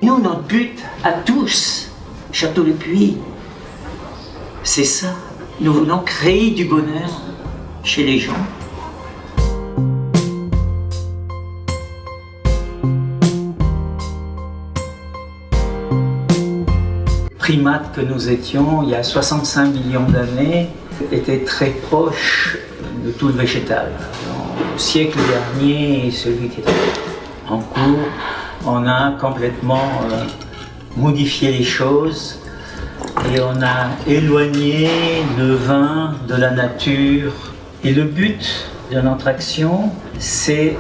Nous, notre but à tous, Château Le Puy, c'est ça. Nous voulons créer du bonheur chez les gens. Primates que nous étions, il y a 65 millions d'années, étaient très proches de tout le végétal. Dans le siècle dernier et celui qui est en cours, on a complètement modifié les choses et on a éloigné le vin de la nature. Et le but de notre action, c'est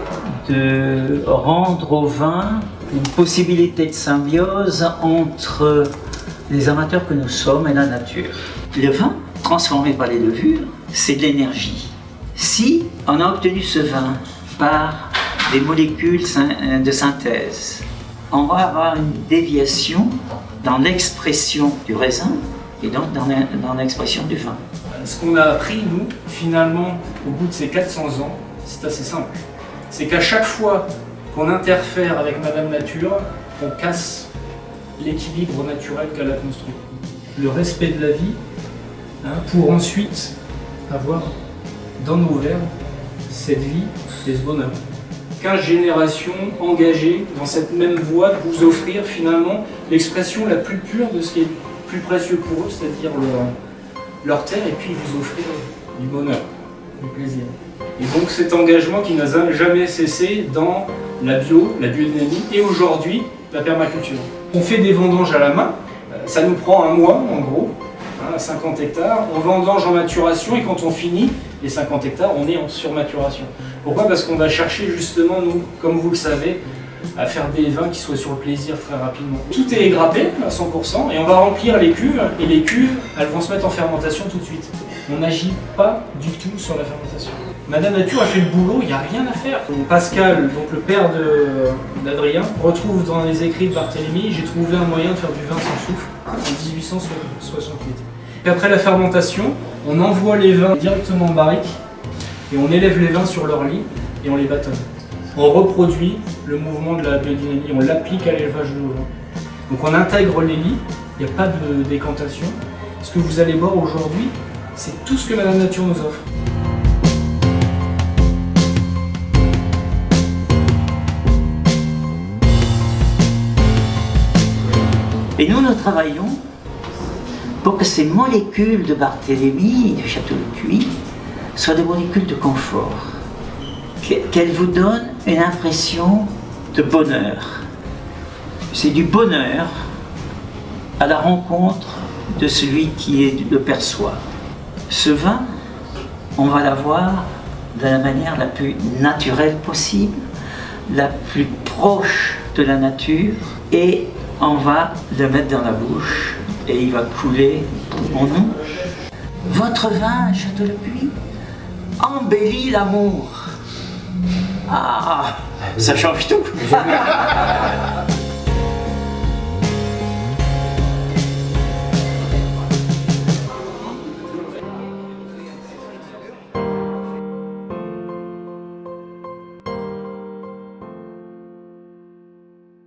de rendre au vin une possibilité de symbiose entre les amateurs que nous sommes et la nature. Le vin, transformé par les levures, c'est de l'énergie. Si on a obtenu ce vin par des molécules de synthèse, on va avoir une déviation dans l'expression du raisin et donc dans l'expression du vin. Ce qu'on a appris, nous, finalement, au bout de ces 400 ans, c'est assez simple. C'est qu'à chaque fois qu'on interfère avec Madame Nature, on casse l'équilibre naturel qu'elle a construit. Le respect de la vie, pour ensuite avoir dans nos verres cette vie et ce bonheur. 15 générations engagées dans cette même voie de vous offrir finalement l'expression la plus pure de ce qui est plus précieux pour eux, c'est-à-dire leur terre, et puis vous offrir du bonheur, du plaisir. Et donc cet engagement qui n'a jamais cessé dans la biodynamie et aujourd'hui la permaculture. On fait des vendanges à la main, ça nous prend un mois en gros, 50 hectares, on vendange en maturation et quand on finit les 50 hectares, on est en surmaturation. Pourquoi? Parce qu'on va chercher justement, nous, comme vous le savez, à faire des vins qui soient sur le plaisir très rapidement. Tout est égrappé à 100% et on va remplir les cuves et les cuves, elles vont se mettre en fermentation tout de suite. On n'agit pas du tout sur la fermentation. Madame Nature a fait le boulot, il n'y a rien à faire. Pascal, donc le père d'Adrien, retrouve dans les écrits de Barthélemy, j'ai trouvé un moyen de faire du vin sans soufre en 1868. Et après la fermentation, on envoie les vins directement en barrique et on élève les vins sur leur lit et on les bâtonne. On reproduit le mouvement de la biodynamie, on l'applique à l'élevage de nos vins. Donc on intègre les lits, il n'y a pas de décantation. Ce que vous allez boire aujourd'hui, c'est tout ce que Madame Nature nous offre. Et nous travaillons pour que ces molécules de Barthélemy, du Château Le Puy, soient des molécules de confort, qu'elles vous donnent une impression de bonheur. C'est du bonheur à la rencontre de celui qui le perçoit. Ce vin, on va l'avoir de la manière la plus naturelle possible, la plus proche de la nature, et on va le mettre dans la bouche et il va couler en nous. Votre vin, Château Le Puy, embellit l'amour. Ah, ça change tout.